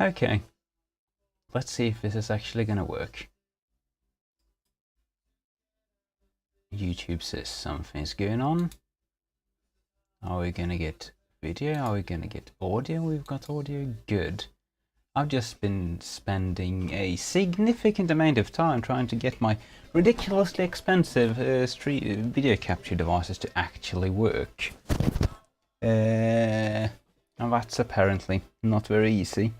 Okay, let's see if this is actually gonna work. YouTube says something's going on. Are we gonna get video? Are we gonna get audio? We've got audio. Good. I've just been spending a significant amount of time trying to get my ridiculously expensive video capture devices to actually work. And that's apparently not very easy.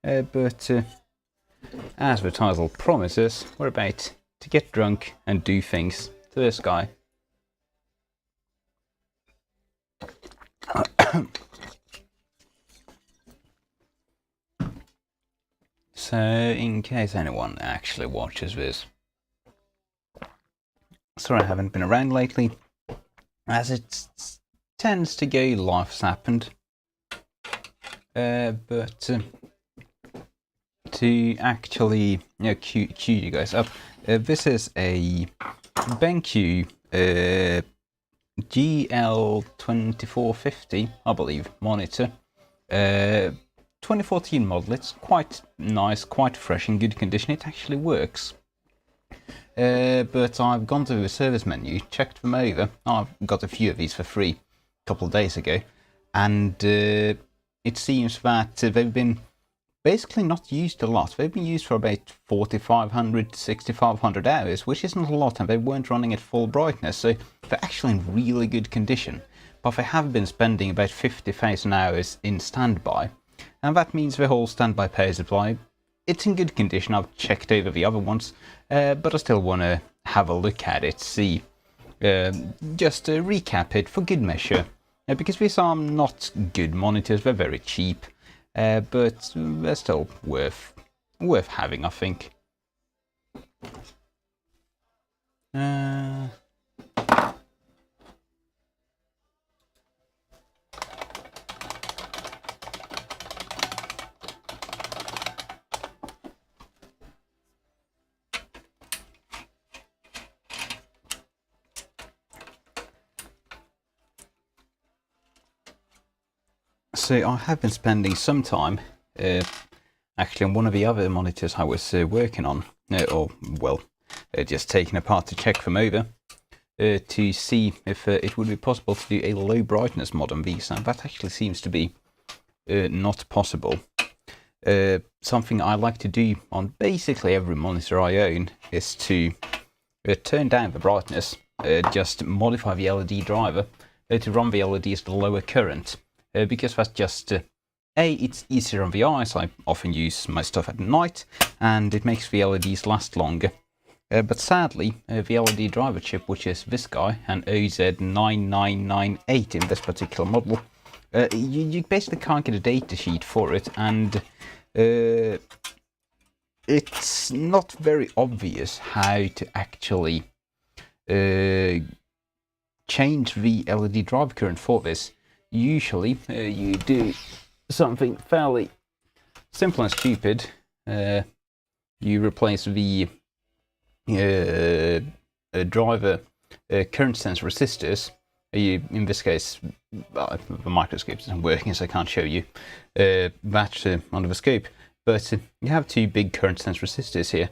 But as the title promises, we're about to get drunk and do things to this guy. So, in case anyone actually watches this, sorry I haven't been around lately, as it tends to go, life's happened. But to actually cue you guys up, this is a BenQ GL2450, I believe, monitor. 2014 model. It's quite nice, quite fresh, in good condition. It actually works. But I've gone to the service menu, checked them over. I've got a few of these for free a couple of days ago, and it seems that they've been basically not used a lot. They've been used for about 4,500 to 6,500 hours, which isn't a lot, and they weren't running at full brightness, so they're actually in really good condition. But they have been spending about 50,000 hours in standby, and that means the whole standby power supply, it's in good condition. I've checked over the other ones, but I still want to have a look at it, see, just to recap it for good measure, because these are not good monitors. They're very cheap. But they're still worth having, I think. So I have been spending some time actually on one of the other monitors I was working on, just taking apart to check them over, to see if it would be possible to do a low brightness mod on these, and that actually seems to be not possible. Something I like to do on basically every monitor I own is to turn down the brightness, just modify the LED driver to run the LEDs at a lower current. Because that's just, it's easier on the eyes. I often use my stuff at night, and it makes the LEDs last longer. But sadly, the LED driver chip, which is this guy, an OZ9998 in this particular model, you basically can't get a data sheet for it, and it's not very obvious how to actually change the LED driver current for this. Usually you do something fairly simple and stupid. You replace the driver current sense resistors. In this case, the microscope isn't working, so I can't show you that under the scope. But you have two big current sense resistors here,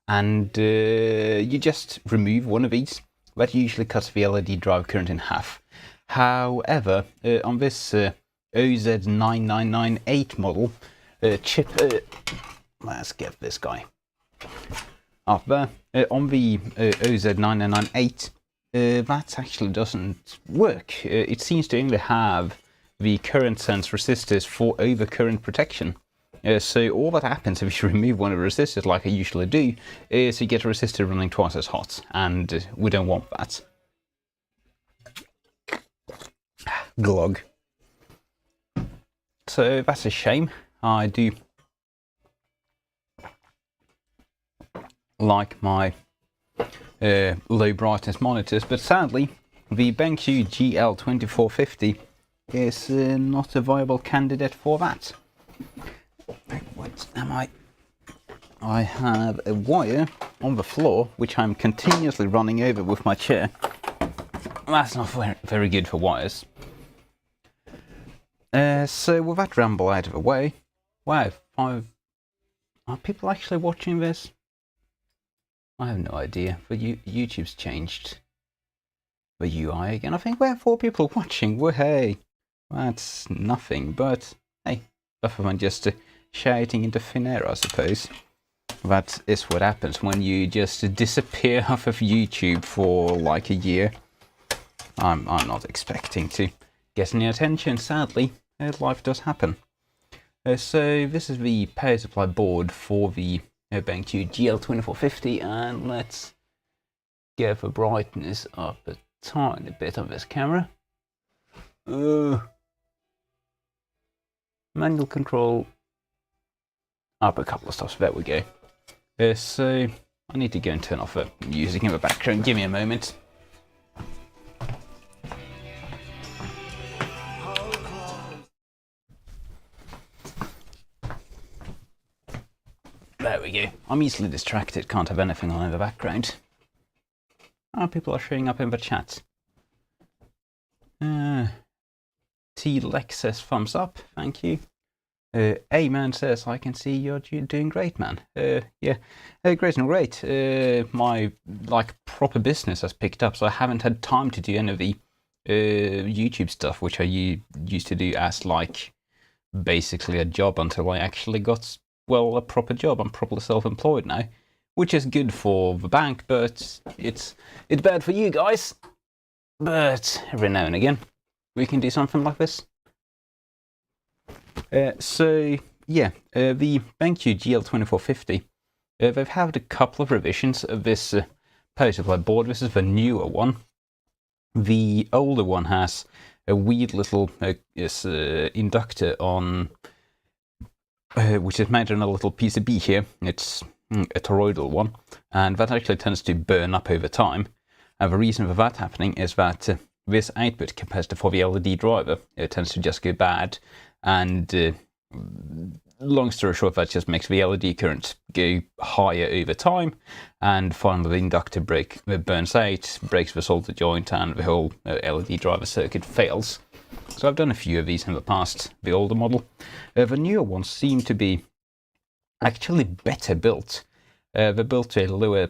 and you just remove one of these. That usually cuts the LED drive current in half. However, on this OZ9998 model chip, let's get this guy up there. On the OZ9998, that actually doesn't work. It seems to only have the current sense resistors for overcurrent protection. So all that happens if you remove one of the resistors, like I usually do, is you get a resistor running twice as hot, and we don't want that. Glog. So that's a shame. I do like my low brightness monitors, but sadly the BenQ GL2450 is not a viable candidate for that. What am I? I have a wire on the floor which I'm continuously running over with my chair. That's not very good for wires. So with that ramble out of the way, Wow, 5... Are people actually watching this? I have no idea, but YouTube's changed the UI again. I think we have 4 people watching. Well, hey, that's nothing, but hey, better than just shouting into thin air, I suppose. That is what happens when you just disappear off of YouTube for like a year. I'm not expecting to get any attention, sadly. Life does happen. So this is the power supply board for the BenQ GL2450, and let's get the brightness up a tiny bit on this camera. Manual control up a couple of stops. There we go. So I need to go and turn off the music in the background. Give me a moment. There we go. I'm easily distracted, can't have anything on in the background. Oh, people are showing up in the chat. T-Lex says thumbs up, thank you. A-Man says, I can see you're doing great, man. Yeah, great and great. My, proper business has picked up, so I haven't had time to do any of the YouTube stuff, which I used to do as, basically a job until I actually got, well, a proper job. I'm properly self-employed now, which is good for the bank, but it's bad for you guys. But every now and again, we can do something like this. So yeah, the BenQ GL2450, they've had a couple of revisions of this power supply board. This is the newer one. The older one has a weird little inductor on, which is mounted on a little PCB here. It's a toroidal one, and that actually tends to burn up over time. And the reason for that happening is that this output capacitor for the LED driver tends to just go bad, and long story short, that just makes the LED current go higher over time, and finally the inductor burns out, breaks the solder joint, and the whole LED driver circuit fails. So I've done a few of these in the past, the older model. The newer ones seem to be actually better built. They're built to a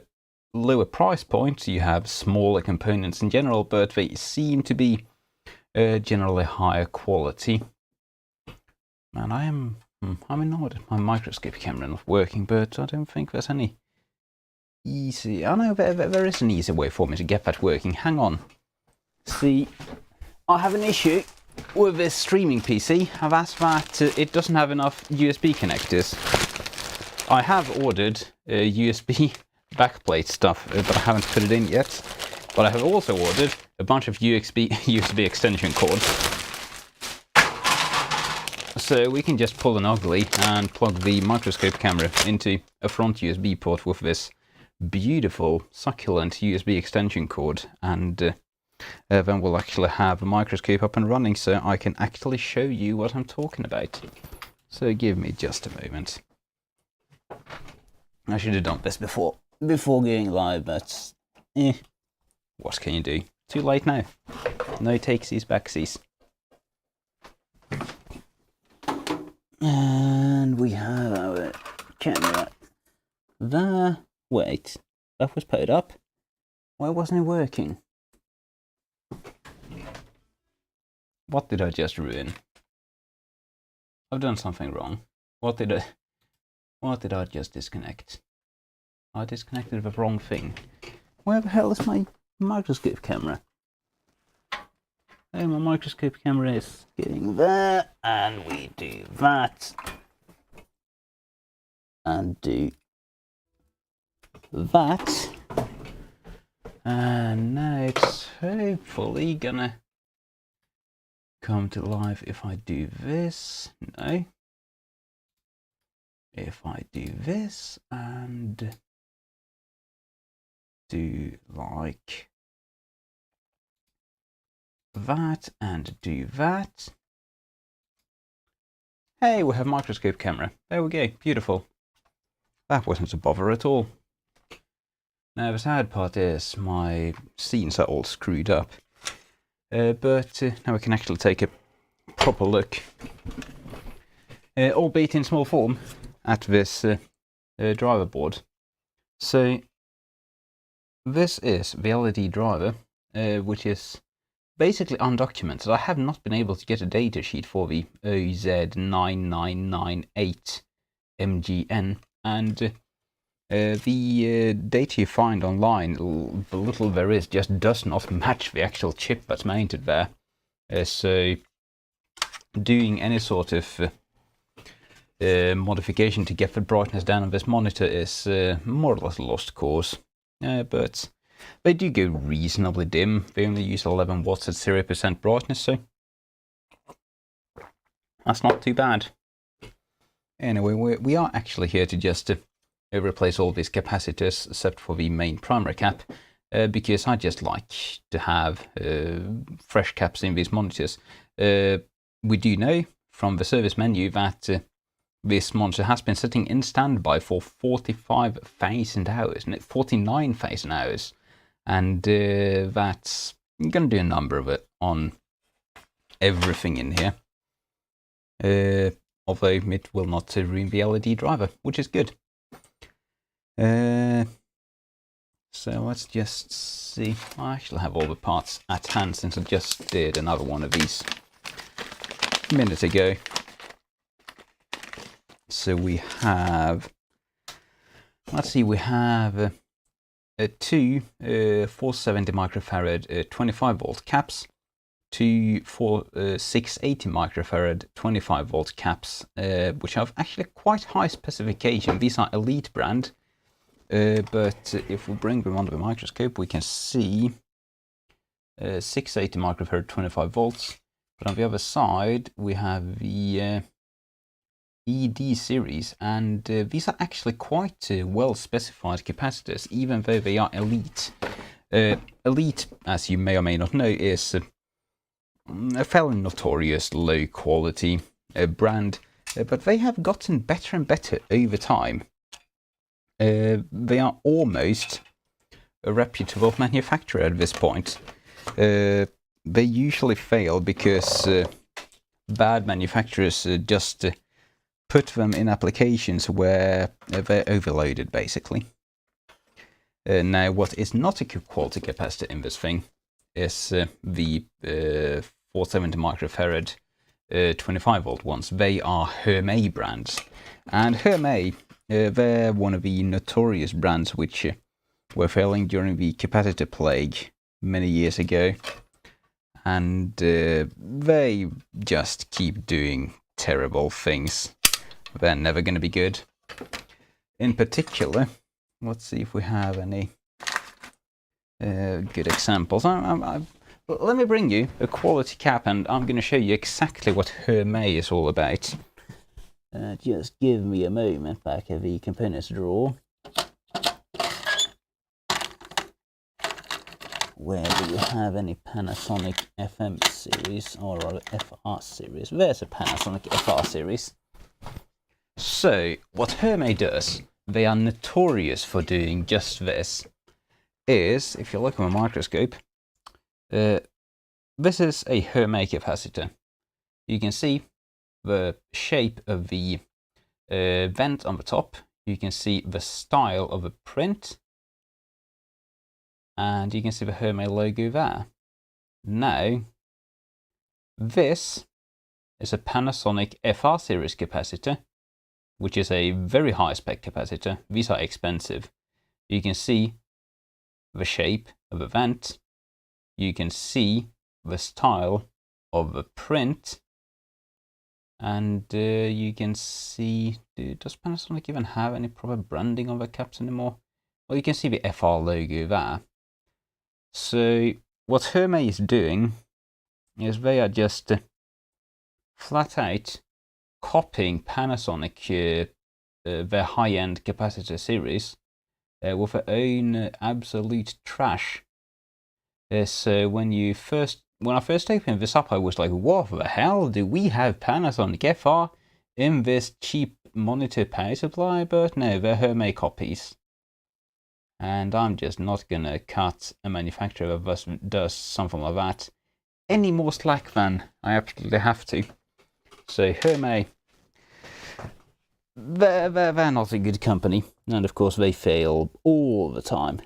lower price point. You have smaller components in general, but they seem to be generally higher quality. Man, I'm annoyed at my microscope camera not working, but I don't think there's any easy... I know there is an easy way for me to get that working. Hang on. See, I have an issue with this streaming PC, and that's that it doesn't have enough USB connectors. I have ordered USB backplate stuff, but I haven't put it in yet. But I have also ordered a bunch of USB extension cords. So we can just pull an ugly and plug the microscope camera into a front USB port with this beautiful, succulent USB extension cord, and then we'll actually have a microscope up and running, so I can actually show you what I'm talking about. So give me just a moment. I should have done this before going live, but what can you do? Too late now. No takesies, backsies. And we have our camera there. Wait, that was put up. Why wasn't it working? What did I just ruin? I've done something wrong. What did I just disconnect? I disconnected the wrong thing. Where the hell is my microscope camera? Oh, my microscope camera is getting there, and we do that, and do that, and now it's hopefully gonna come to life if I do this. No. If I do this and do like that and do that. Hey, we have microscope camera. There we go. Beautiful. That wasn't a bother at all. Now the sad part is my scenes are all screwed up. But now we can actually take a proper look albeit in small form, at this driver board. So this is the LED driver, which is basically undocumented. I have not been able to get a data sheet for the OZ9998MGN, and the data you find online, the little there is, just does not match the actual chip that's mounted there. So doing any sort of modification to get the brightness down on this monitor is more or less a lost cause. But they do go reasonably dim. They only use 11 watts at 0% brightness, so that's not too bad. Anyway, we are actually here to just replace all these capacitors except for the main primary cap, because I just like to have fresh caps in these monitors. We do know from the service menu that this monitor has been sitting in standby for 45,000 hours, 49,000 hours, and that's going to do a number of it on everything in here. Although it will not ruin the LED driver, which is good. So let's just see. I actually have all the parts at hand since I just did another one of these a minute ago. So we have, let's see, we have two 470 microfarad 25 volt caps, two 680 microfarad 25 volt caps, which have actually quite high specification. These are Elite brand, but if we bring them under the microscope, we can see 680 microfarad 25 volts. But on the other side, we have the ED series, and these are actually quite well specified capacitors, even though they are Elite. Elite, as you may or may not know, is a fairly notorious low quality brand, but they have gotten better and better over time. They are almost a reputable manufacturer at this point. They usually fail because bad manufacturers just put them in applications where they're overloaded, basically. Now, what is not a good quality capacitor in this thing is the 470 microfarad 25 volt ones. They are Hermé brands, and Hermé, they're one of the notorious brands which were failing during the capacitor plague many years ago, and they just keep doing terrible things. They're never going to be good. In particular, let's see if we have any good examples. Let me bring you a quality cap, and I'm going to show you exactly what Hermé is all about. Just give me a moment back at the components drawer. Where do you have any Panasonic FM series, or rather FR series? There's a Panasonic FR series. So, what Hermé does, they are notorious for doing just this, is, if you look at a microscope, this is a Hermé capacitor. You can see the shape of the vent on the top, you can see the style of the print, and you can see the Hermé logo there. Now, this is a Panasonic FR series capacitor, which is a very high spec capacitor. These are expensive. You can see the shape of the vent, you can see the style of the print, and you can see, does Panasonic even have any proper branding on the caps anymore? Well, you can see the FR logo there. So what Hermé is doing is they are just flat out copying Panasonic, their high-end capacitor series, with their own absolute trash. So when I first opened this up, I was like, what the hell? Do we have Panasonic FR in this cheap monitor power supply? But no, they're Hermé copies. And I'm just not gonna cut a manufacturer that does something like that any more slack than I absolutely have to. So Hermé, they're not a good company, and of course they fail all the time.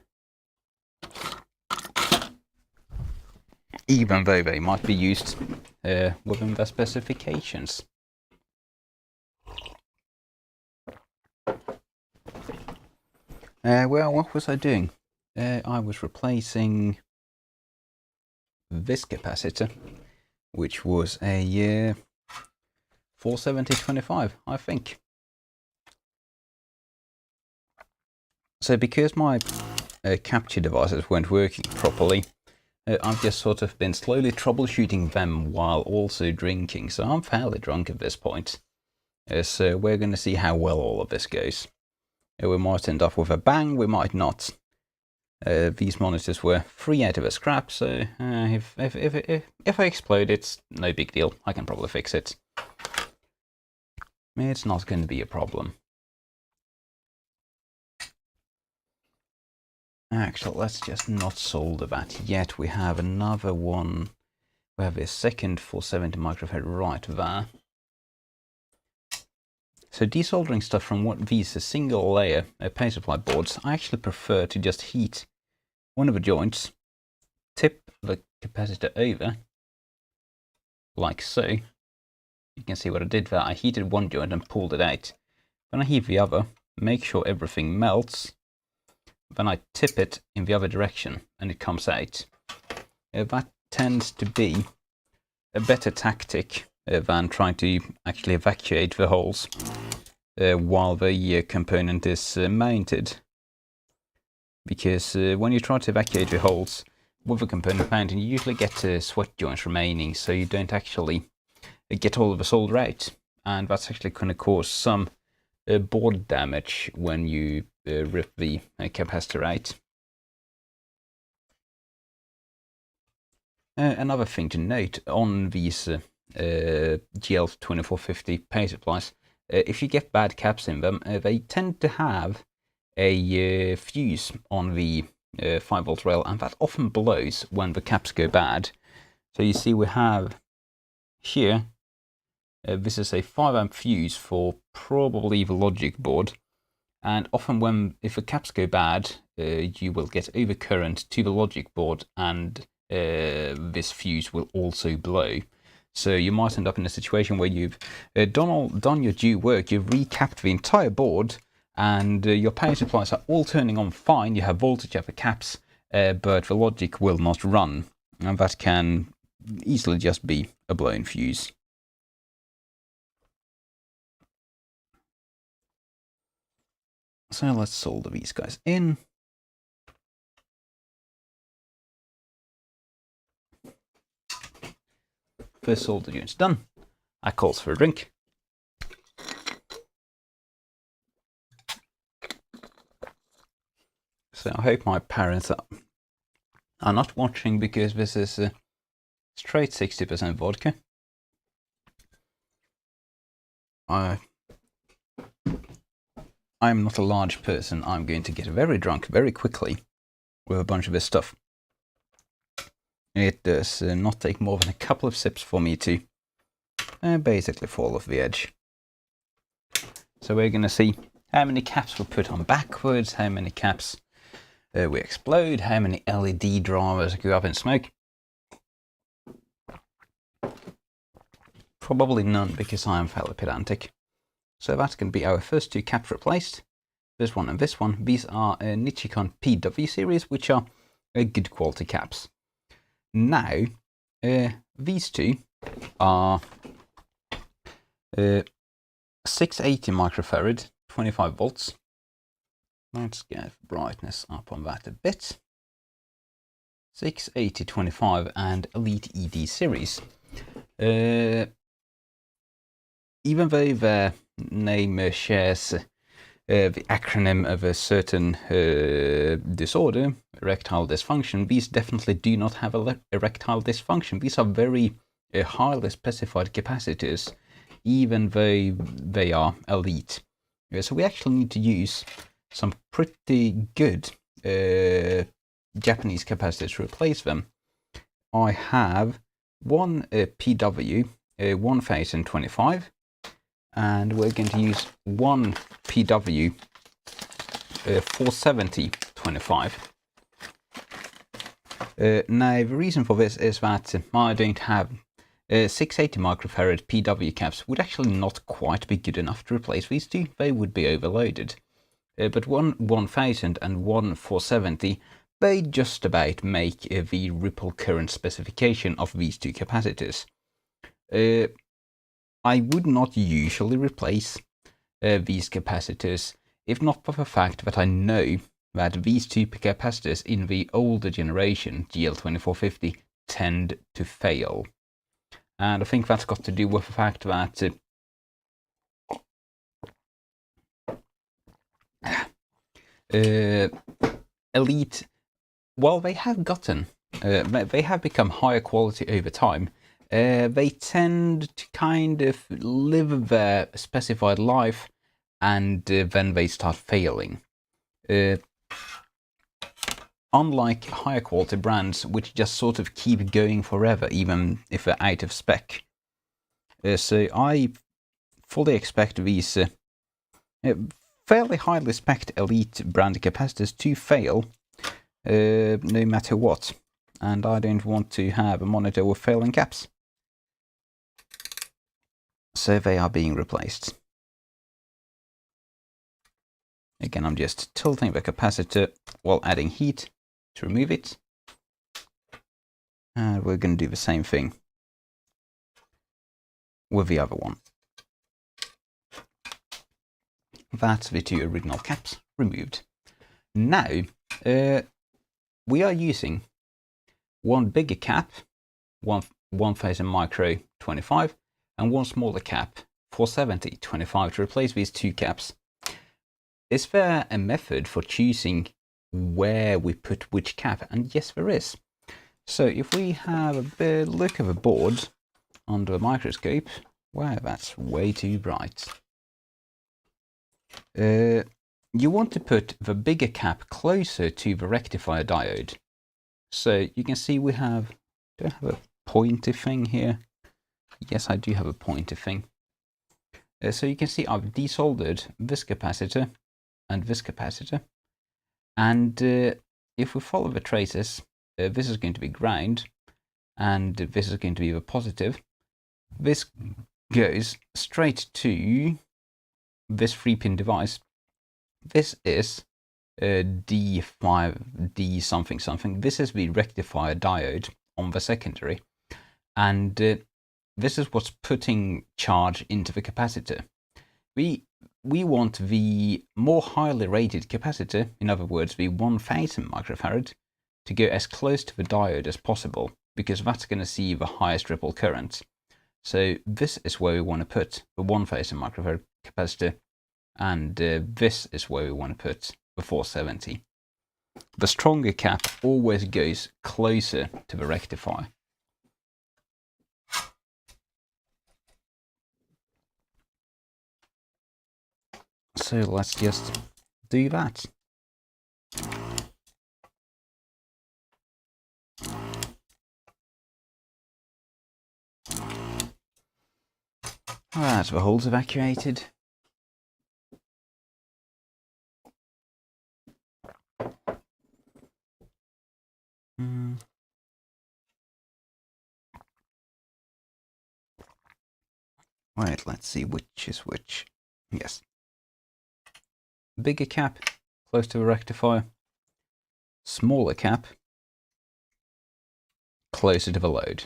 Even though they might be used within their specifications. Well, what was I doing? I was replacing this capacitor, which was a 470/25, I think. So because my capture devices weren't working properly, I've just sort of been slowly troubleshooting them while also drinking, so I'm fairly drunk at this point. So we're going to see how well all of this goes. We might end up with a bang, we might not. These monitors were 3 out of a scrap, so if I explode, it's no big deal. I can probably fix it. It's not going to be a problem. Actually, let's just not solder that yet. We have another one. We have a second 470 microfarad right there. So desoldering stuff from what these single layer power supply boards, I actually prefer to just heat one of the joints, tip the capacitor over, like so. You can see what I did there. I heated one joint and pulled it out. Then I heat the other, make sure everything melts. Then I tip it in the other direction and it comes out. That tends to be a better tactic than trying to actually evacuate the holes while the component is mounted. Because when you try to evacuate the holes with the component mounted, you usually get sweat joints remaining, so you don't actually get all of the solder out. And that's actually going to cause some board damage when you rip the capacitor out. Another thing to note on these GL2450 power supplies, if you get bad caps in them, they tend to have a fuse on the 5-volt rail, and that often blows when the caps go bad. So you see we have here, this is a 5-amp fuse for probably the logic board, and often if the caps go bad, you will get overcurrent to the logic board, and this fuse will also blow. So you might end up in a situation where you've done your due work, you've recapped the entire board, and your power supplies are all turning on fine, you have voltage at the caps, but the logic will not run, and that can easily just be a blown fuse. So let's solder these guys in. First solder unit's done. That calls for a drink. So I hope my parents are not watching, because this is straight 60% vodka. I'm not a large person. I'm going to get very drunk very quickly with a bunch of this stuff. It does not take more than a couple of sips for me to basically fall off the edge. So we're going to see how many caps we put on backwards, how many caps we explode, how many LED drivers go up in smoke. Probably none, because I am fairly pedantic. So that's going to be our first 2 caps replaced. This one and this one. These are Nichicon PW series, which are good quality caps. Now, these 2 are 680 microfarad, 25 volts. Let's get brightness up on that a bit. 680, 25 and Elite ED series. Even though their name shares the acronym of a certain disorder, erectile dysfunction, these definitely do not have erectile dysfunction. These are very highly specified capacitors, even though they are elite. So we actually need to use some pretty good Japanese capacitors to replace them. I have one PW 1025, and we're going to use one PW 470/25. Now the reason for this is that I don't have 680 microfarad PW caps would actually not quite be good enough to replace these two. They would be overloaded. But one 1000 and one 470, they just about make the ripple current specification of these two capacitors. I would not usually replace these capacitors, if not for the fact that I know that these two capacitors in the older generation, GL2450, tend to fail. And I think that's got to do with the fact that Elite, while they have become higher quality over time, they tend to kind of live their specified life, and then they start failing. Unlike higher quality brands, which just sort of keep going forever, even if they're out of spec. So I fully expect these fairly highly spec'd Elite brand capacitors to fail no matter what. And I don't want to have a monitor with failing caps. So they are being replaced. Again, I'm just tilting the capacitor while adding heat to remove it. And we're going to do the same thing with the other one. That's the two original caps removed. Now, we are using one bigger cap, 1000 micro 25, and one smaller cap, 470/25, to replace these two caps. Is there a method for choosing where we put which cap? And yes, there is. So if we have a look at the board under a microscope, wow, that's way too bright. You want to put the bigger cap closer to the rectifier diode. So you can see we have, do I have a pointer thing here? Yes, I do have a pointer thing. So you can see I've desoldered this capacitor and this capacitor. And if we follow the traces, this is going to be ground, and this is going to be the positive. This goes straight to this 3-pin device. This is D5, D something something. This is the rectifier diode on the secondary. And this is what's putting charge into the capacitor. We want the more highly rated capacitor, in other words, the 1000 microfarad, to go as close to the diode as possible, because that's going to see the highest ripple current. So this is where we want to put the 1000 microfarad capacitor, and this is where we want to put the 470. The stronger cap always goes closer to the rectifier. So let's just do that. Alright, the hole's evacuated. Right, let's see which is which. Yes. Bigger cap, close to the rectifier. Smaller cap, closer to the load.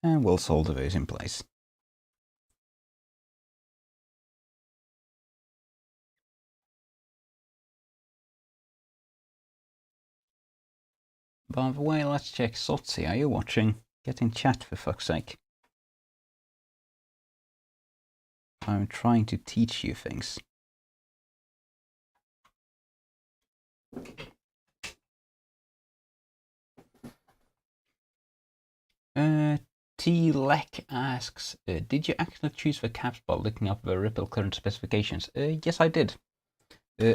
And we'll solder those in place. By the way, let's check Sotsi. Are you watching? Get in chat, for fuck's sake. I'm trying to teach you things. T-Lek asks, did you actually choose the caps by looking up the Ripple current specifications? Yes, I did.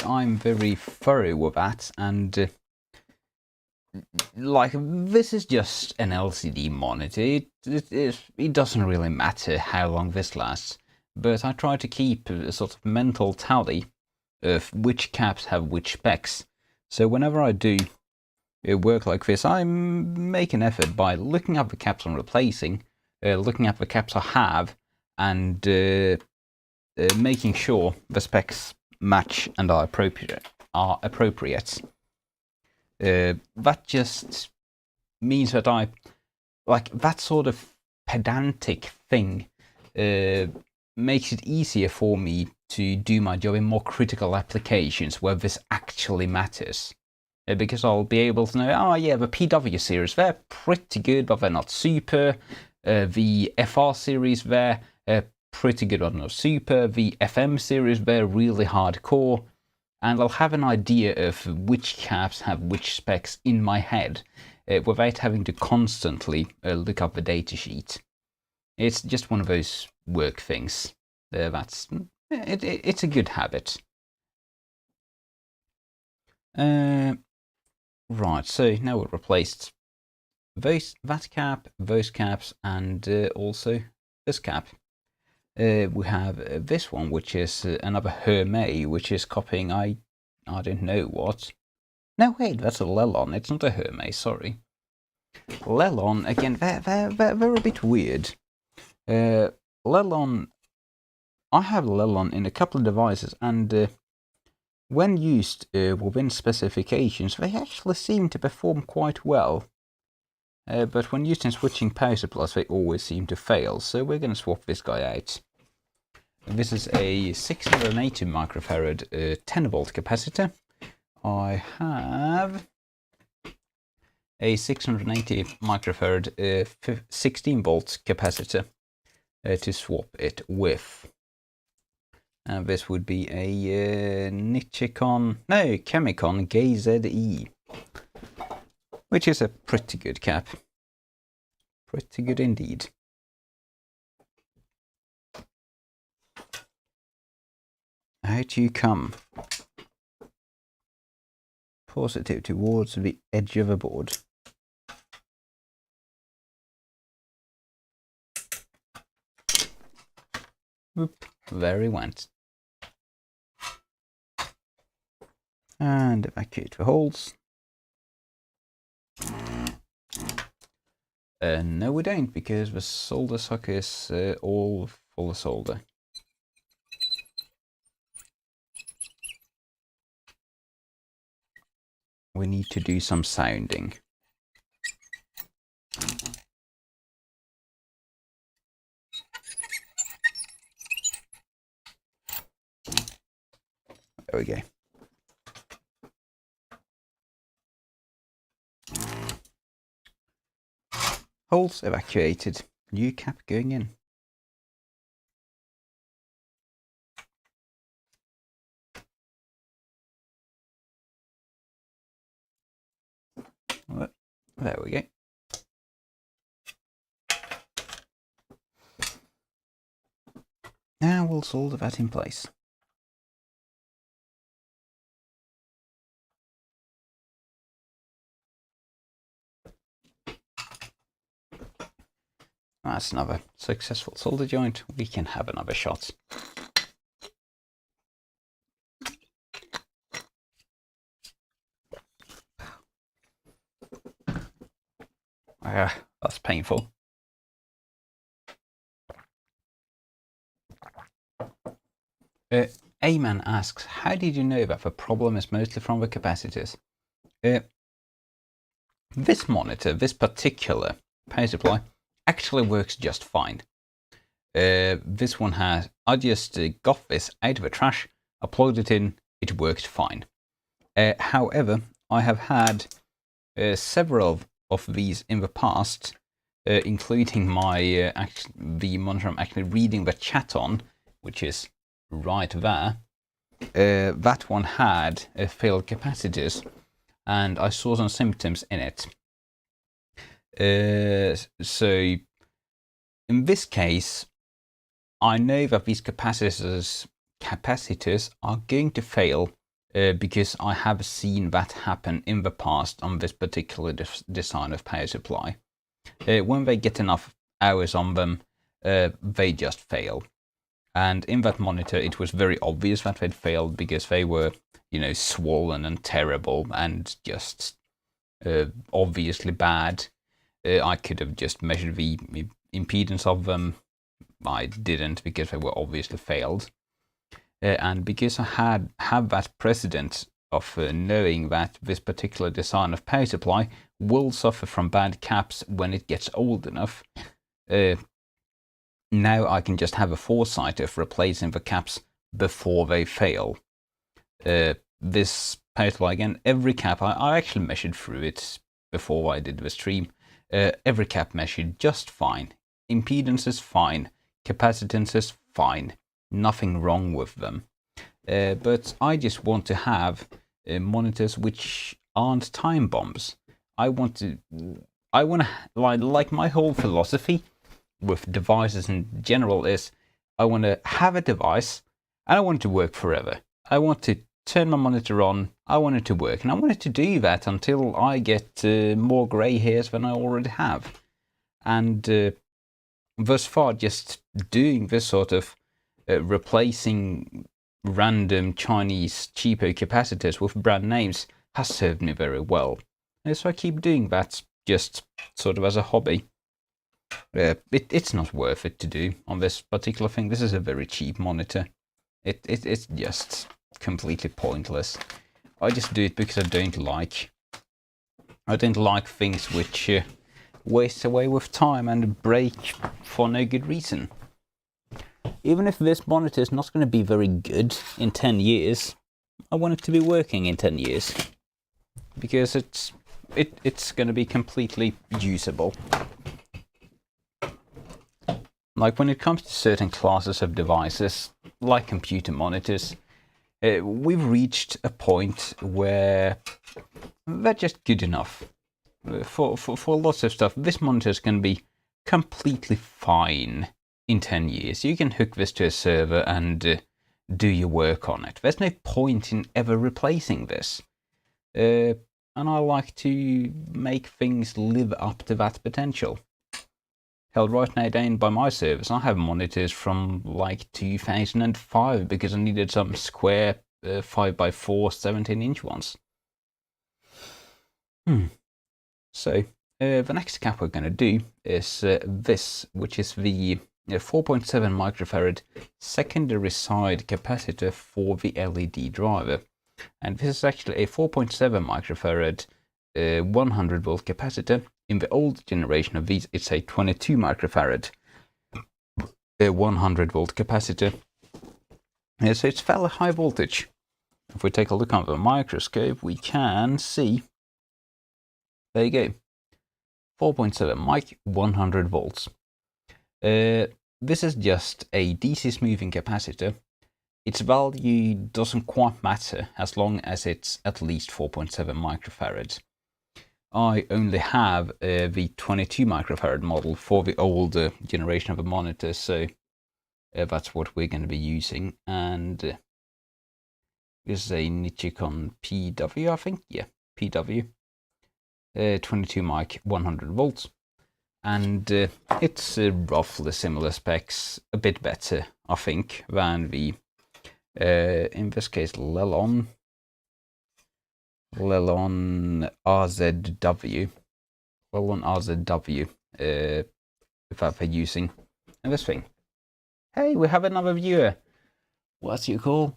I'm very thorough with that, and like, this is just an LCD monitor. It doesn't really matter how long this lasts, but I try to keep a sort of mental tally of which caps have which specs. So whenever I do work like this, I make an effort by looking up the caps I'm replacing, looking at the caps I have, and making sure the specs match and are appropriate. That just means that I like that sort of pedantic thing makes it easier for me to do my job in more critical applications where this actually matters. Because I'll be able to know, oh yeah, the PW series, they're pretty good, but they're not super. The FR series, they're pretty good, but not super. The FM series, they're really hardcore. And I'll have an idea of which caps have which specs in my head without having to constantly look up the datasheet. It's just one of those work things. It's a good habit. Right, so now we've replaced that cap, those caps, and also this cap. We have this one, which is another Hermé, which is copying I don't know what. No, wait, that's a Lelon. It's not a Hermé, sorry. Lelon, again, they're a bit weird. Lelon, I have Lelon in a couple of devices, and when used within specifications, they actually seem to perform quite well. But when used in switching power supplies, they always seem to fail, so we're going to swap this guy out. This is a 680 microfarad 10 volt capacitor. I have a 680 microfarad 16 volt capacitor to swap it with. And this would be a Chemicon GZE, which is a pretty good cap. Pretty good indeed. Out you come. Positive towards the edge of a board. Whoop, there he went. And evacuate the holes. No, we don't, because the solder socket is all full of solder. We need to do some sounding. There we go. Holes evacuated. New cap going in. There we go. Now we'll solder that in place. That's another successful solder joint. We can have another shot. That's painful. A-Man asks, how did you know that the problem is mostly from the capacitors? This monitor, this particular power supply, actually works just fine. This one has, I just got this out of the trash, I plugged it in, it worked fine. However, I have had several of these in the past, including my the monitor I'm actually reading the chat on, which is right there. That one had failed capacitors, and I saw some symptoms in it. So in this case, I know that these capacitors are going to fail because I have seen that happen in the past on this particular design of power supply. When they get enough hours on them, they just fail. And in that monitor, it was very obvious that they'd failed because they were, swollen and terrible and just obviously bad. I could have just measured the impedance of them. I didn't because they were obviously failed. And because I have that precedent of knowing that this particular design of power supply will suffer from bad caps when it gets old enough, now I can just have a foresight of replacing the caps before they fail. This power supply, again, every cap, I actually measured through it before I did the stream. Every cap measured just fine. Impedance is fine. Capacitance is fine. Nothing wrong with them. But I just want to have monitors which aren't time bombs. I want to, like my whole philosophy with devices in general is, I want to have a device and I want it to work forever. I want to turn my monitor on, I want it to work, and I want it to do that until I get more grey hairs than I already have. And thus far, just doing this sort of replacing random Chinese cheapo capacitors with brand names has served me very well. And so I keep doing that just sort of as a hobby. It's not worth it to do on this particular thing. This is a very cheap monitor. It's just completely pointless. I just do it because I don't like things which waste away with time and break for no good reason. Even if this monitor is not going to be very good in 10 years, I want it to be working in 10 years. Because it's going to be completely usable. Like when it comes to certain classes of devices, like computer monitors, we've reached a point where they're just good enough. For lots of stuff, this monitor is going to be completely fine in 10 years. You can hook this to a server and do your work on it. There's no point in ever replacing this. And I like to make things live up to that potential. Hell, right now down by my servers, I have monitors from like 2005 because I needed some square 5x4 17-inch ones. So the next cap we're going to do is this, which is the 4.7 microfarad secondary side capacitor for the LED driver. And this is actually a 4.7 microfarad 100 volt capacitor. In the old generation of these, it's a 22 microfarad 100 volt capacitor. So it's fairly high voltage. If we take a look under the microscope, we can see, there you go, 4.7 mic, 100 volts. This is just a DC smoothing capacitor. Its value doesn't quite matter as long as it's at least 4.7 microfarads. I only have the 22 microfarad model for the older generation of a monitor, so that's what we're going to be using. And this is a Nichicon PW, I think. Yeah, PW. 22 mic, 100 volts. And it's roughly similar specs, a bit better, I think, than the, in this case, Lelon RZW. Lelon RZW, that they're using. And this thing. Hey, we have another viewer. What's your call?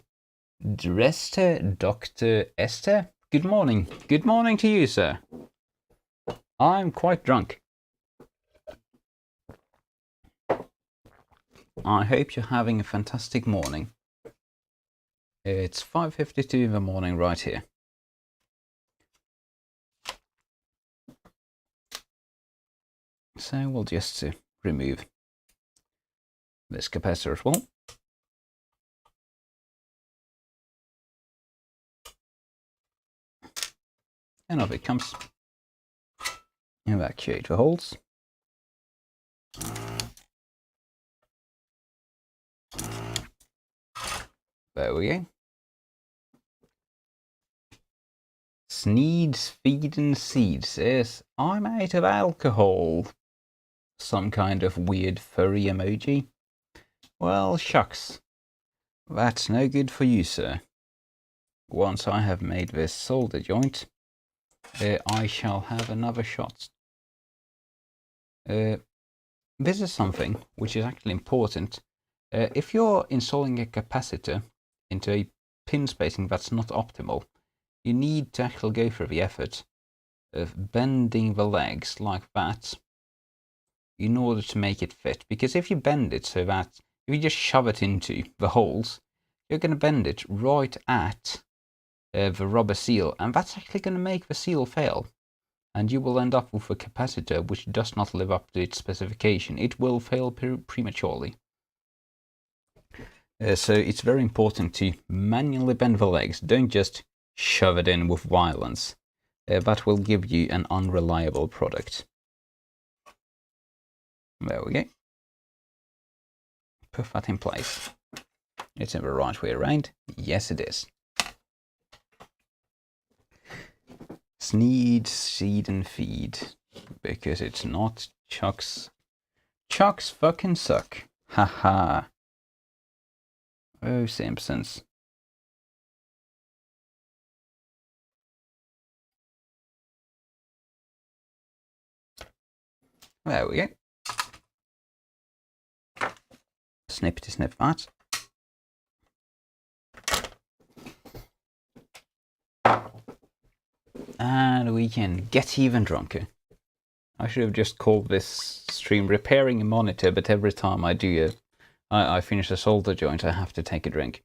Drester Dr. Esther? Good morning. Good morning to you, sir. I'm quite drunk. I hope you're having a fantastic morning. It's 5:52 in the morning right here. So we'll just remove this capacitor as well. And off it comes. Evacuate the holes. There we go. Sneeds, feed and seed says, I'm out of alcohol. Some kind of weird furry emoji. Well, shucks. That's no good for you, sir. Once I have made this solder joint, I shall have another shot. This is something which is actually important. If you're installing a capacitor into a pin spacing that's not optimal, you need to actually go through the effort of bending the legs like that in order to make it fit. Because if you bend it so that if you just shove it into the holes, you're going to bend it right at the rubber seal, and that's actually going to make the seal fail. And you will end up with a capacitor which does not live up to its specification. It will fail prematurely. So it's very important to manually bend the legs. Don't just shove it in with violence. That will give you an unreliable product. There we go. Put that in place. It's in the right way around. Yes, it is. Sneed, seed and feed. Because it's not Chuck's. Chuck's fucking suck. Haha. Oh, Simpsons. There we go. Snippety snip that. And we can get even drunker. I should have just called this stream repairing a monitor, but every time I do I finish a solder joint, I have to take a drink.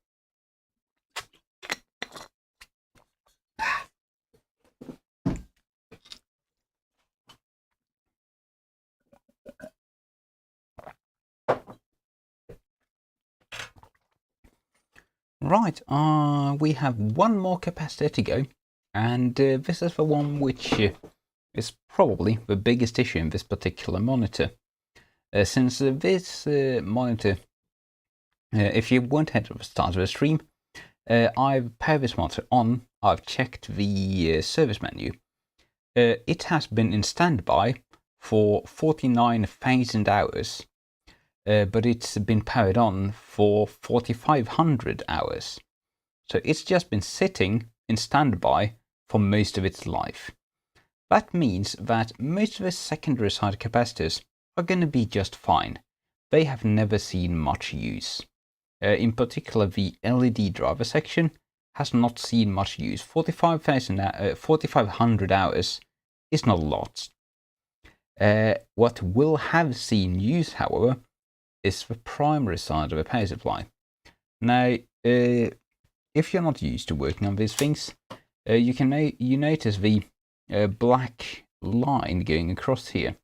Right, we have one more capacitor to go, and this is the one which is probably the biggest issue in this particular monitor. Since this monitor, if you weren't at the start of the stream, I've powered this monitor on, I've checked the service menu. It has been in standby for 49,000 hours. But it's been powered on for 4,500 hours. So it's just been sitting in standby for most of its life. That means that most of the secondary side capacitors are going to be just fine. They have never seen much use. In particular, the LED driver section has not seen much use. 4,500 hours is not a lot. What will have seen use, however, is the primary side of a power supply. Now, if you're not used to working on these things, you notice the black line going across here.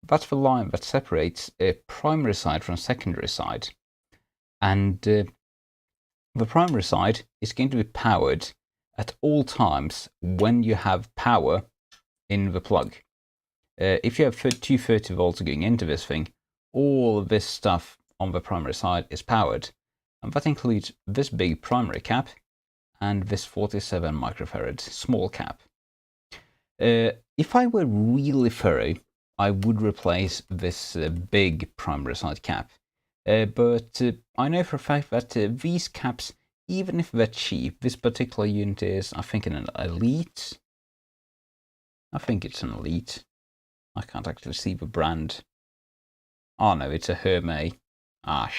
That's the line that separates a primary side from secondary side. And the primary side is going to be powered at all times when you have power in the plug. If you have 230 volts going into this thing, all of this stuff on the primary side is powered, and that includes this big primary cap and this 47 microfarad small cap. If I were really thorough, I would replace this big primary side cap, but I know for a fact that these caps, even if they're cheap, this particular unit is, I think, an Elite. I think it's an Elite. I can't actually see the brand. Oh no, it's a Hermé. Ah,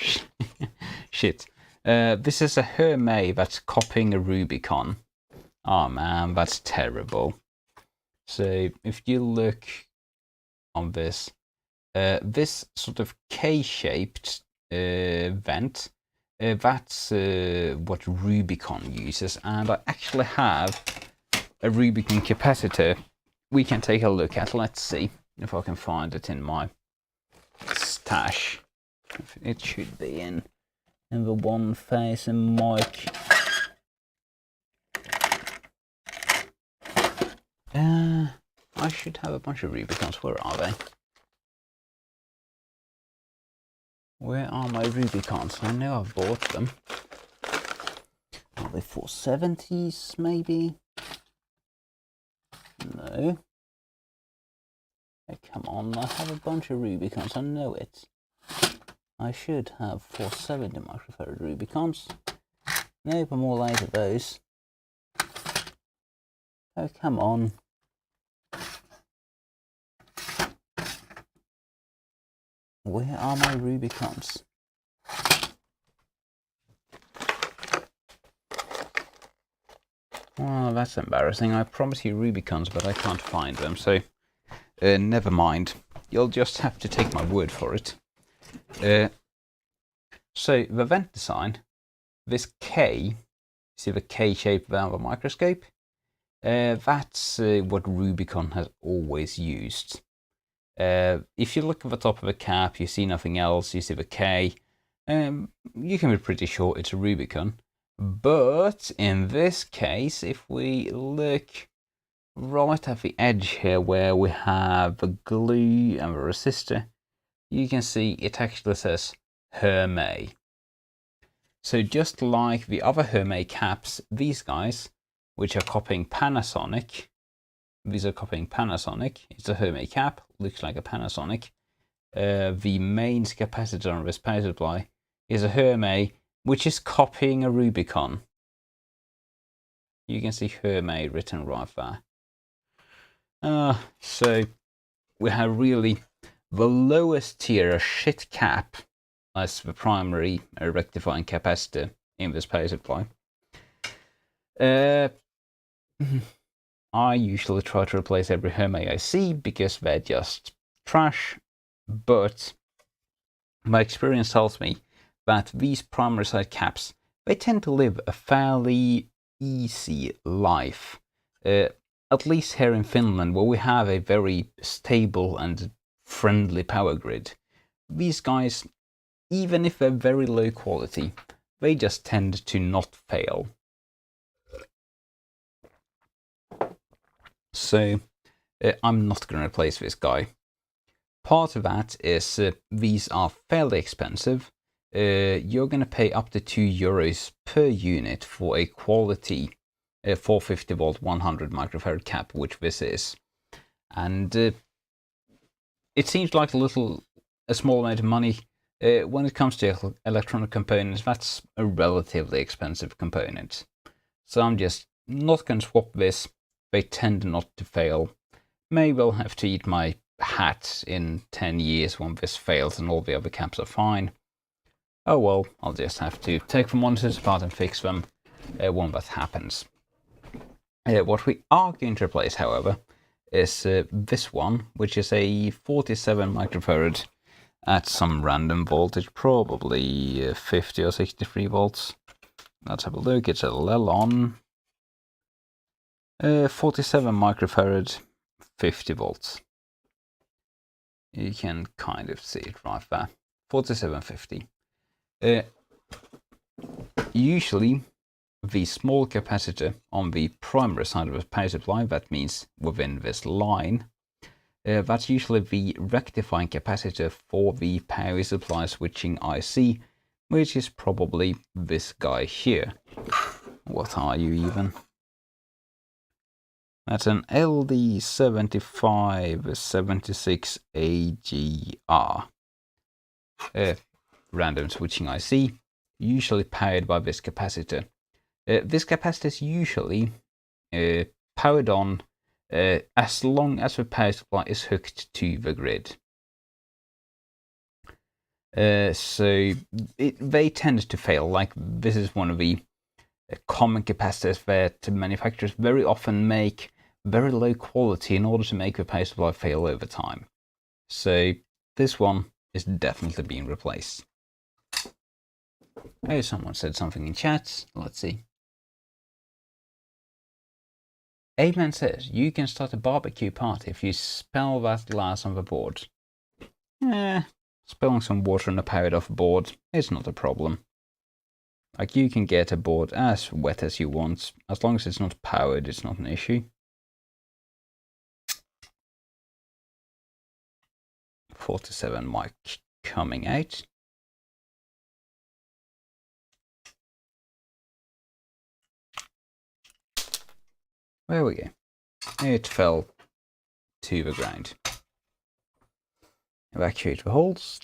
shit. This is a Hermé that's copying a Rubicon. Oh man, that's terrible. So if you look on this, this sort of K-shaped vent, that's what Rubicon uses. And I actually have a Rubicon capacitor we can take a look at. Let's see if I can find it in my stash. It should be in the 1,000 mic. I should have a bunch of Rubicons. Where are they? Where are my Rubicons? I know I've bought them. probably 470s, maybe. No. Oh, come on, I have a bunch of Rubicons, I know it. I should have 470 microfarad Rubicons. Nope, I'm all out of those. Oh, come on. Where are my Rubicons? Well, that's embarrassing. I promised you Rubicons, but I can't find them, so never mind. You'll just have to take my word for it. So the vent design, this K, see the K-shaped valve microscope? That's what Rubicon has always used. If you look at the top of the cap, you see nothing else, you see the K. You can be pretty sure it's a Rubicon. But in this case, if we look right at the edge here where we have the glue and the resistor, you can see it actually says Hermé. So just like the other Hermé caps, these guys, which are copying Panasonic, these are copying Panasonic. It's a Hermé cap, looks like a Panasonic. The mains capacitor on this power supply is a Hermé, which is copying a Rubicon. You can see Hermé written right there. So we have really the lowest tier shit cap as the primary rectifying capacitor in this power supply. I usually try to replace every Hermé I see because they're just trash, but my experience tells me that these primary side caps, they tend to live a fairly easy life. At least here in Finland, where we have a very stable and friendly power grid, these guys, even if they're very low quality, they just tend to not fail. So I'm not going to replace this guy. Part of that is these are fairly expensive. You're going to pay up to €2 per unit for a quality 450 volt 100 microfarad cap, which this is. And it seems like a small amount of money. When it comes to electronic components, that's a relatively expensive component. So I'm just not going to swap this. They tend not to fail. Maybe I'll have to eat my hat in 10 years when this fails and all the other caps are fine. Oh well, I'll just have to take the monitors apart and fix them when that happens. What we are going to replace, however, is this one, which is a 47 microfarad at some random voltage, probably 50 or 63 volts. Let's have a look. It's a Lelon 47 microfarad, 50 volts. You can kind of see it right there. 4750. Usually, the small capacitor on the primary side of the power supply, that means within this line, that's usually the rectifying capacitor for the power supply switching IC, which is probably this guy here. What are you even? That's an LD7576AGR. Random switching IC, usually powered by this capacitor. This capacitor is usually powered on as long as the power supply is hooked to the grid. So they tend to fail. Like, this is one of the common capacitors that manufacturers very often make very low quality in order to make the power supply fail over time. So this one is definitely being replaced. Oh, someone said something in chat. Let's see. Amen says, you can start a barbecue party if you spill that glass on the board. Spilling some water on a powered off board is not a problem. Like, you can get a board as wet as you want. As long as it's not powered, it's not an issue. 47 mic coming out. There we go. It fell to the ground. Evacuate the holes.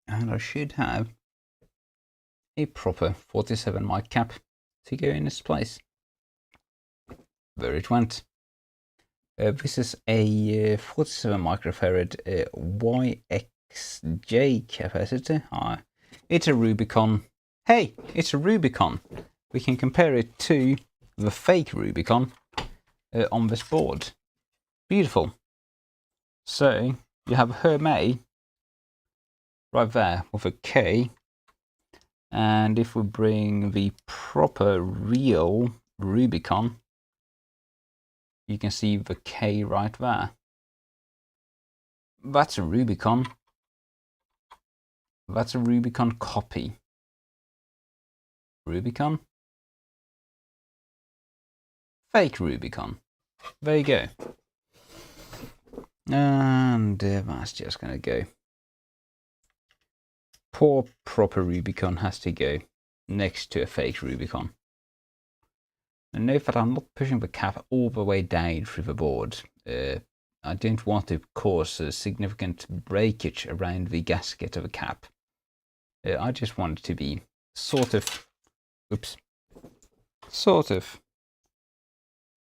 And I should have a proper 47 mic cap to go in its place. There it went. This is a 47 microfarad YXJ capacitor. It's a Rubicon. Hey, it's a Rubicon. We can compare it to the fake Rubicon on this board. Beautiful. So you have Hermé right there with a K. And if we bring the proper real Rubicon, you can see the K right there. That's a Rubicon. That's a Rubicon copy. Rubicon. Fake Rubicon. There you go. And that's just going to go. Poor proper Rubicon has to go next to a fake Rubicon. And note that I'm not pushing the cap all the way down through the board. I don't want to cause a significant breakage around the gasket of the cap. I just want it to be sort of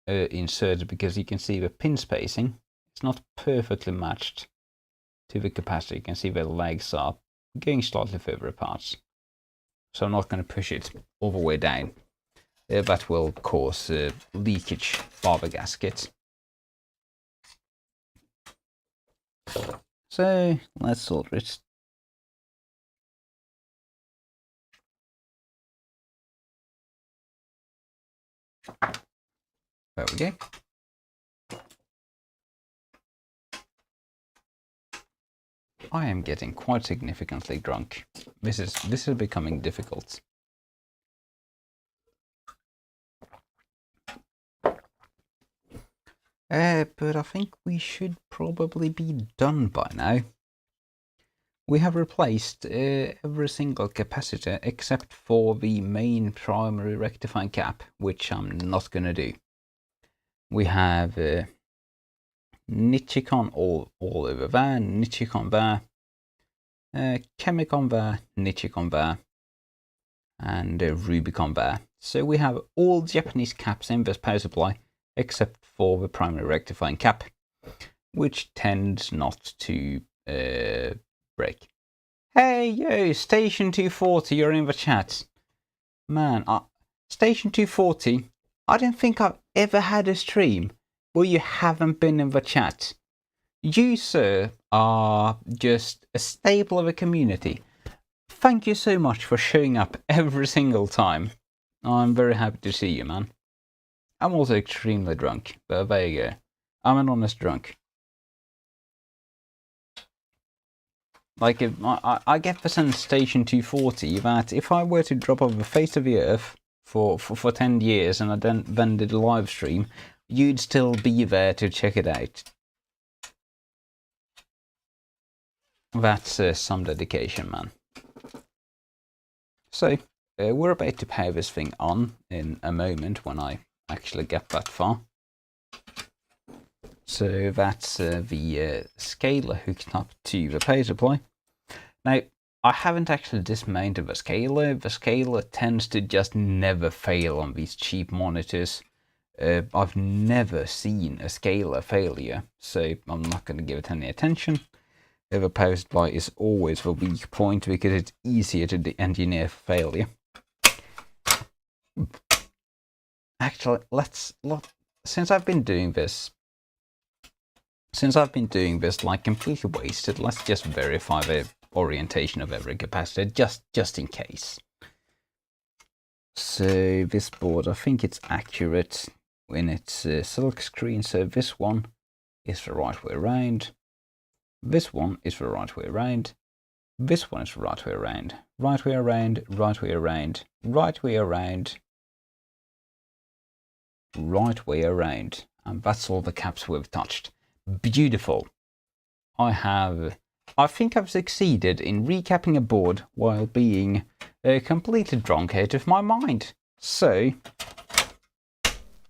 inserted, because you can see the pin spacing. It's not perfectly matched to the capacitor. You can see the legs are going slightly further apart. So I'm not going to push it all the way down. That will cause leakage of the gasket. So let's solder it. There we go. I am getting quite significantly drunk. This is becoming difficult. But I think we should probably be done by now. We have replaced every single capacitor except for the main primary rectifying cap, which I'm not going to do. We have Nichicon all over there, Nichicon there, Chemicon there, Nichicon there, and Rubicon there. So we have all Japanese caps in this power supply except for the primary rectifying cap, which tends not to break. Hey, yo, Station 240, you're in the chat. Man, Station 240, I don't think I've ever had a stream where you haven't been in the chat. You, sir, are just a staple of a community. Thank you so much for showing up every single time. I'm very happy to see you, man. I'm also extremely drunk, but there you go. I'm an honest drunk. Like, if I get the sense, Station 240, that if I were to drop off the face of the earth for 10 years and I then did a live stream, you'd still be there to check it out. That's some dedication, man. So, we're about to power this thing on in a moment when I actually get that far. So that's the scaler hooked up to the power supply. Now, I haven't actually dismounted the scaler. The scaler tends to just never fail on these cheap monitors. I've never seen a scaler failure, so I'm not going to give it any attention. The power supply is always the weak point because it's easier to engineer failure. Actually, since I've been doing this like completely wasted, let's just verify the orientation of every capacitor just in case. So this board, I think it's accurate in its silk screen. So this one is the right way around. This one is the right way around. This one is the right way around. Right way around. Right way around. Right way around. Right way around. And that's all the caps we've touched. Beautiful. I think I've succeeded in recapping a board while being completely drunk out of my mind. So,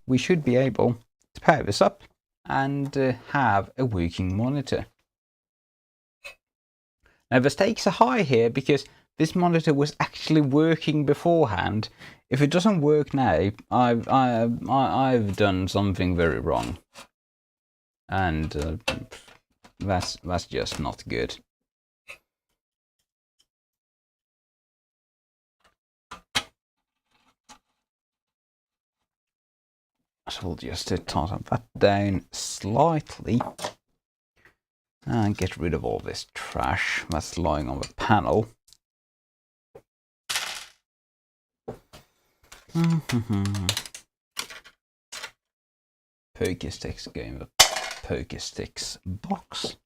we should be able to power this up and have a working monitor. Now the stakes are high here because this monitor was actually working beforehand. If it doesn't work now, I've done something very wrong, and that's just not good. So we'll just tighten that down slightly and get rid of all this trash that's lying on the panel. Poker sticks go in the poker sticks box.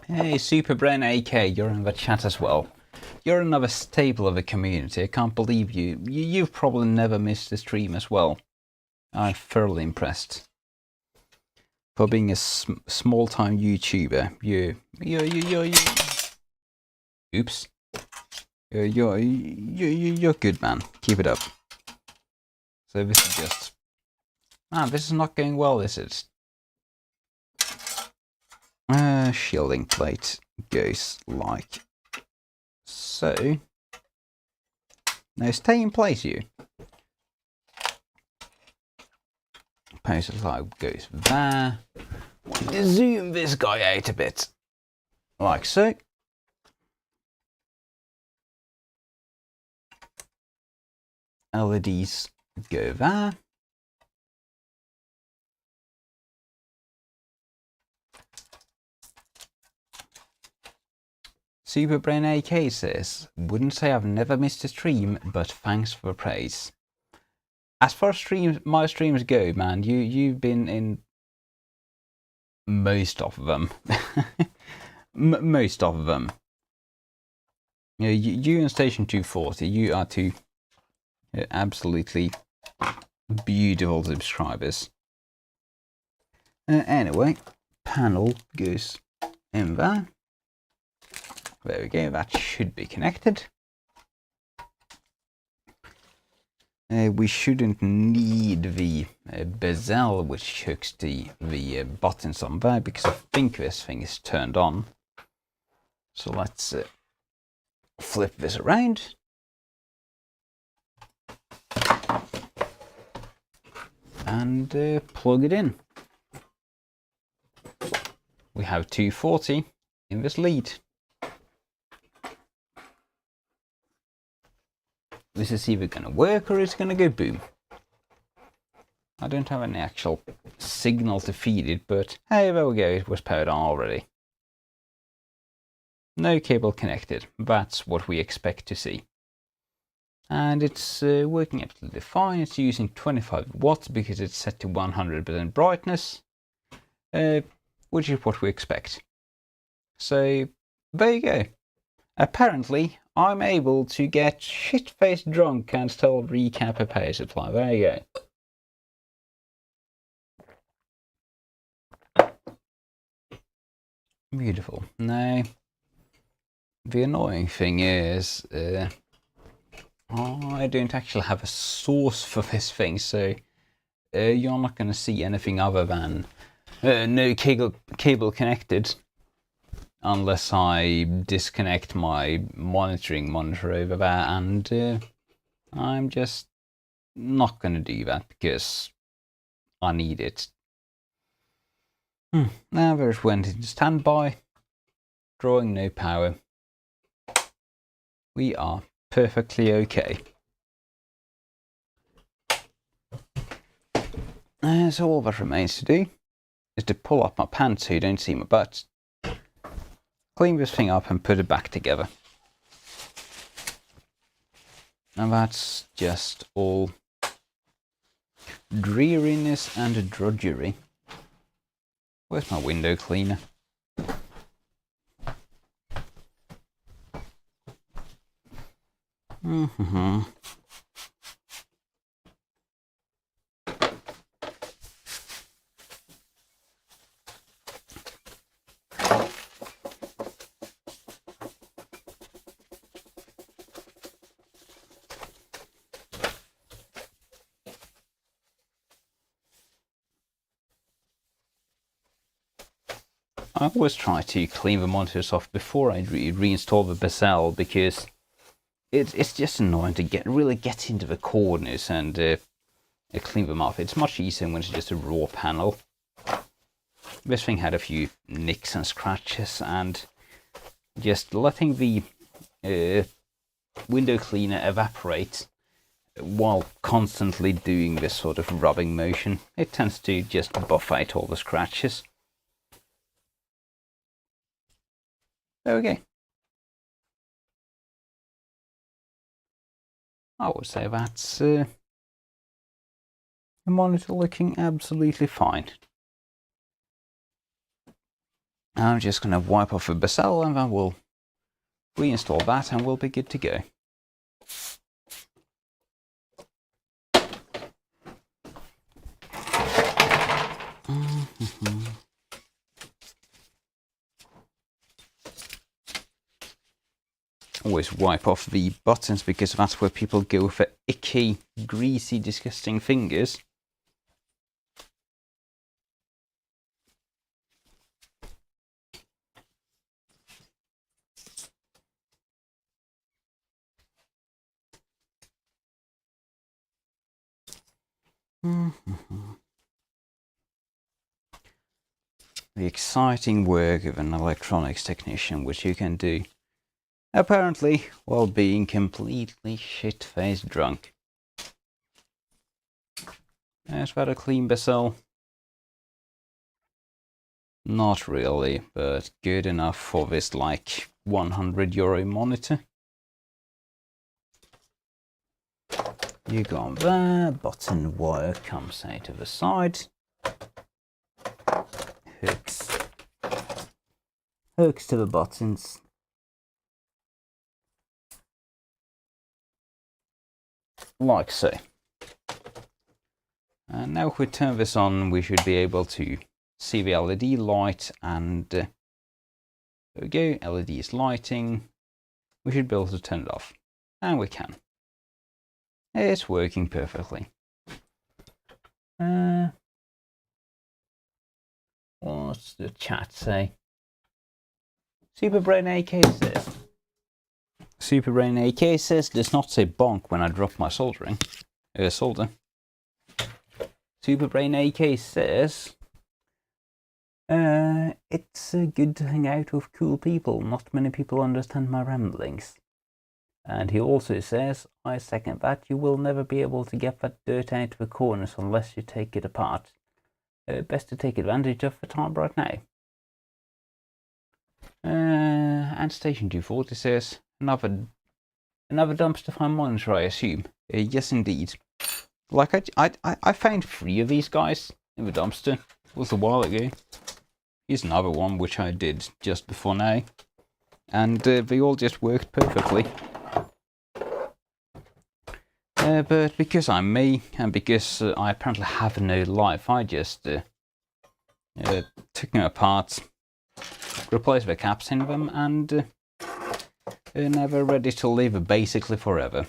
Hey, Superbrain AK, you're in the chat as well. You're another staple of the community. I can't believe you've probably never missed a stream as well. I'm thoroughly impressed. For being a small-time YouTuber, oops. You're good, man. Keep it up. So this is just... this is not going well, is it? Shielding plate goes like so. Now stay in place, you. Power supply goes there. Zoom this guy out a bit. Like so. LEDs go there. Superbrain AK says, wouldn't say I've never missed a stream, but thanks for the praise. As far as my streams go, man, you've been in most of them. Most of them. You and Station 240, you are two absolutely beautiful subscribers. Anyway, panel goes in there. There we go, that should be connected. We shouldn't need the bezel which hooks the buttons on there because I think this thing is turned on. So let's flip this around. And plug it in. We have 240 in this lead. This is either going to work or it's going to go boom. I don't have any actual signal to feed it, but hey, there we go, it was powered on already. No cable connected, that's what we expect to see. And it's working absolutely fine. It's using 25 watts because it's set to 100% brightness, which is what we expect. So there you go. Apparently, I'm able to get shit-faced drunk and still recap a power supply. There you go. Beautiful. Now, the annoying thing is, I don't actually have a source for this thing, so you're not going to see anything other than no cable connected. Unless I disconnect my monitoring monitor over there, and I'm just not going to do that because I need it. Now there's went into standby, drawing no power. We are perfectly okay. So all that remains to do is to pull up my pants so you don't see my butt. Clean this thing up and put it back together. And that's just all dreariness and drudgery. Where's my window cleaner? I always try to clean the monitors off before I reinstall the bezel, because it's just annoying to really get into the corners and clean them up. It's much easier when it's just a raw panel. This thing had a few nicks and scratches, and just letting the window cleaner evaporate while constantly doing this sort of rubbing motion, it tends to just buff out all the scratches. Okay. I would say that's the monitor looking absolutely fine. I'm just going to wipe off the bezel, and then we'll reinstall that and we'll be good to go. Always wipe off the buttons, because that's where people go for icky, greasy, disgusting fingers. The exciting work of an electronics technician, which you can do apparently while being completely shit-faced drunk. Is that a clean bezel? Not really, but good enough for this like €100 monitor. You go on there, button wire comes out of the side, hooks to the buttons. Like so. And now if we turn this on, we should be able to see the LED light, and there we go, LED is lighting. We should be able to turn it off, and we can. It's working perfectly. What's the chat say? Superbrain AK says. Superbrain AK says, does not say bonk when I drop my solder. Superbrain AK says, it's good to hang out with cool people. Not many people understand my ramblings. And he also says, I second that. You will never be able to get that dirt out of the corners unless you take it apart. Best to take advantage of the time right now. And Station 240 says, another dumpster fire monitor, I assume. Yes, indeed. Like, I found 3 of these guys in the dumpster. It was a while ago. Here's another one, which I did just before now. And they all just worked perfectly. But because I'm me, and because I apparently have no life, I just took them apart, replaced the caps in them, and never ready to live basically forever.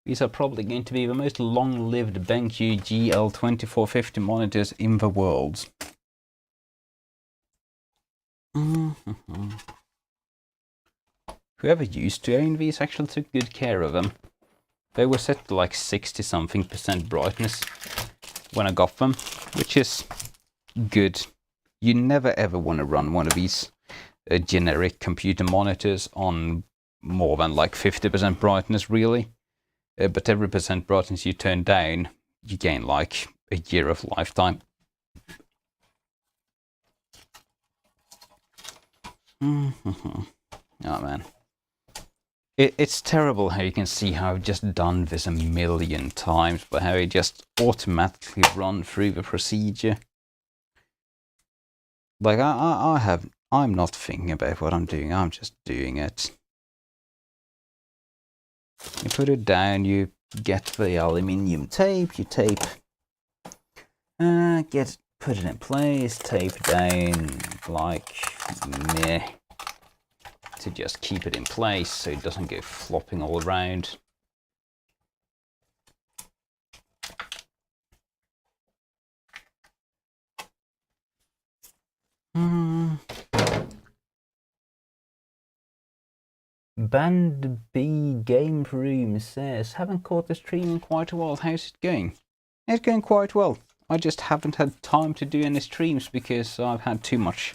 These are probably going to be the most long-lived BenQ GL2450 monitors in the world. Whoever used to own these actually took good care of them. They were set to like 60-something% brightness when I got them, which is good. You never ever want to run one of these generic computer monitors on more than like 50% brightness, really. But every percent brightness you turn down, you gain like a year of lifetime. Oh man. It's terrible how you can see how I've just done this a million times, but how it just automatically run through the procedure. Like I'm not thinking about what I'm doing, I'm just doing it. put it down, you get the aluminium tape, you tape, put it in place, tape down like meh, to just keep it in place so it doesn't go flopping all around. Band B Game Room says, haven't caught the stream in quite a while. How's it going? It's going quite well. I just haven't had time to do any streams because I've had too much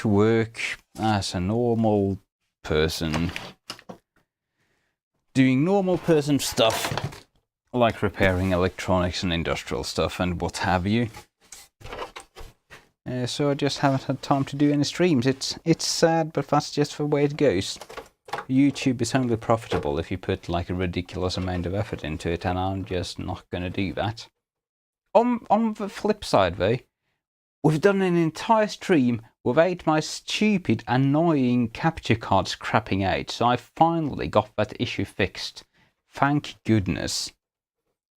work as a normal person, doing normal person stuff like repairing electronics and industrial stuff and what have you. So I just haven't had time to do any streams. It's sad, but that's just the way it goes. YouTube is only profitable if you put like a ridiculous amount of effort into it, and I'm just not going to do that. On the flip side though, we've done an entire stream without my stupid, annoying capture cards crapping out, so I finally got that issue fixed. Thank goodness.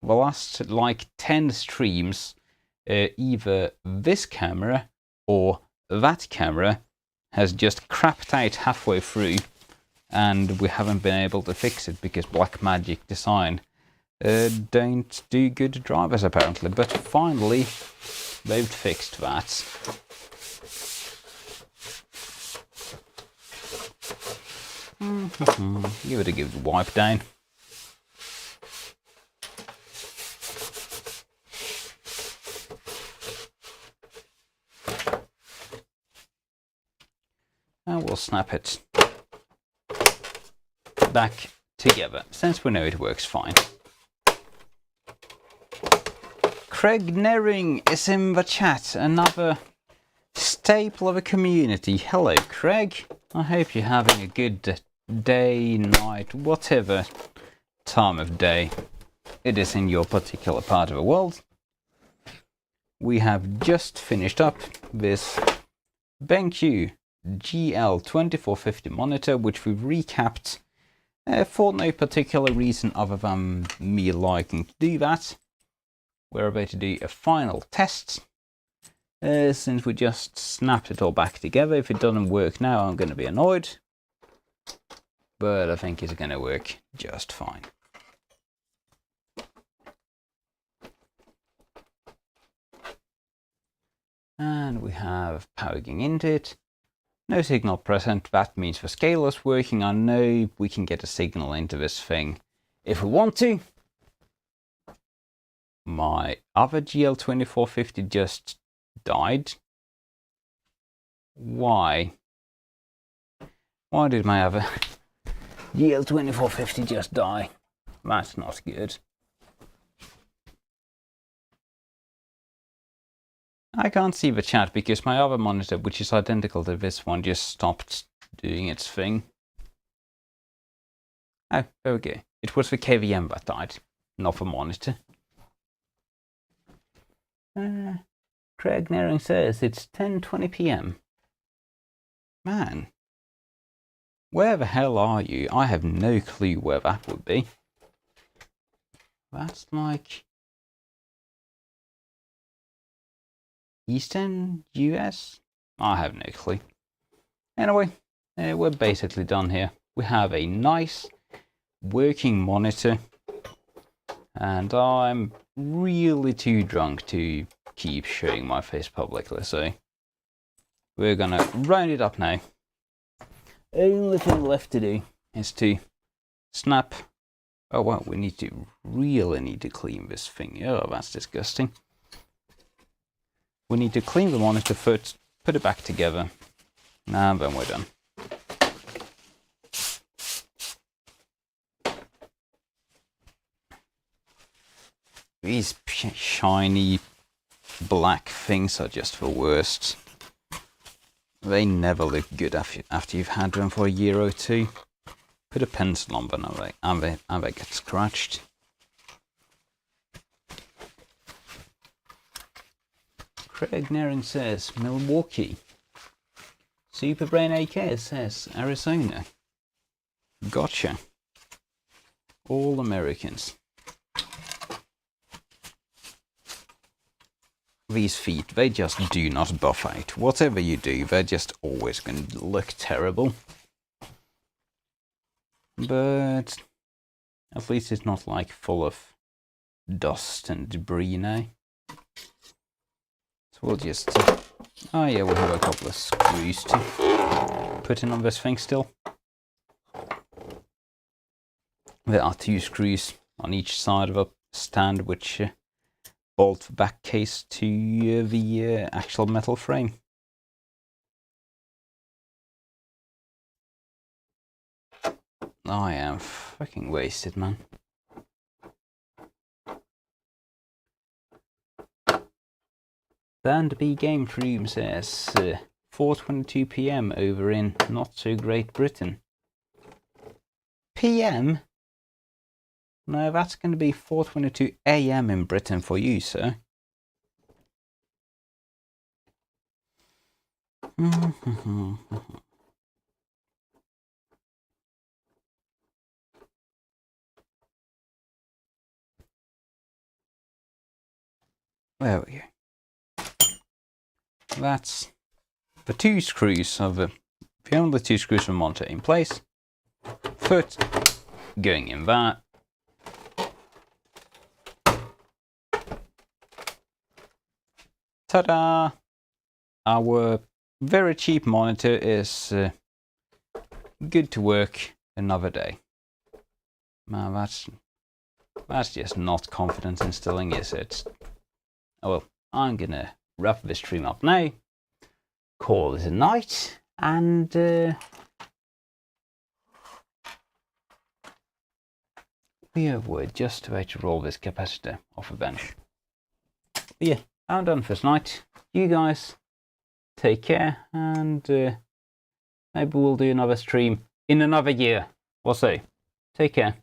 The last like 10 streams, either this camera or that camera has just crapped out halfway through, and we haven't been able to fix it because Blackmagic Design don't do good drivers apparently. But finally they've fixed that. Give it a good wipe down. And we'll snap it back together, since we know it works fine. Craig Nering is in the chat, another staple of a community. Hello Craig, I hope you're having a good day, night, whatever time of day it is in your particular part of the world. We have just finished up this BenQ GL2450 monitor, which we've recapped for no particular reason other than me liking to do that. We're about to do a final test, since we just snapped it all back together. If it doesn't work now, I'm going to be annoyed, but I think it's going to work just fine. And we have power going into it. No signal present, that means the scaler's working. I know we can get a signal into this thing if we want to. My other GL2450 just died. Why? Why did my other GL2450 just die? That's not good. I can't see the chat because my other monitor, which is identical to this one, just stopped doing its thing. Oh, there we go. It was the KVM that died, not the monitor. Craig Nering says it's 10:20 PM. Man, where the hell are you? I have no clue where that would be. That's like Eastern US? I have no clue. Anyway, we're basically done here. We have a nice working monitor, and I'm really too drunk to keep showing my face publicly, so we're gonna round it up now. Only thing left to do is to snap. Oh well, we really need to clean this thing. Oh, that's disgusting. We need to clean the monitor first, put it back together, and then we're done. These shiny black things are just the worst. They never look good after you've had them for a year or two. Put a pencil on them and they get scratched. Craig Nering says Milwaukee. Superbrain AK says Arizona. Gotcha. All Americans. These feet, they just do not buff out. Whatever you do, they're just always going to look terrible. But at least it's not like full of dust and debris now. So we'll just... oh yeah, we'll have a couple of screws to put in on this thing still. There are 2 screws on each side of a stand which bolt the back case to the actual metal frame. I am fucking wasted, man. Band B Game Room says 4:22 PM over in not so great Britain. PM? No, that's going to be 4:22 AM in Britain for you, sir. There we go. That's the 2 screws of the only 2 screws from monitor in place. Foot going in that. Ta-da! Our very cheap monitor is good to work another day. Man, that's just not confidence instilling, is it? Oh well, I'm gonna wrap this stream up now. Call it a night, and we're just about to roll this capacitor off a bench. But yeah, I'm done for tonight. You guys take care, and maybe we'll do another stream in another year. We'll see. Take care.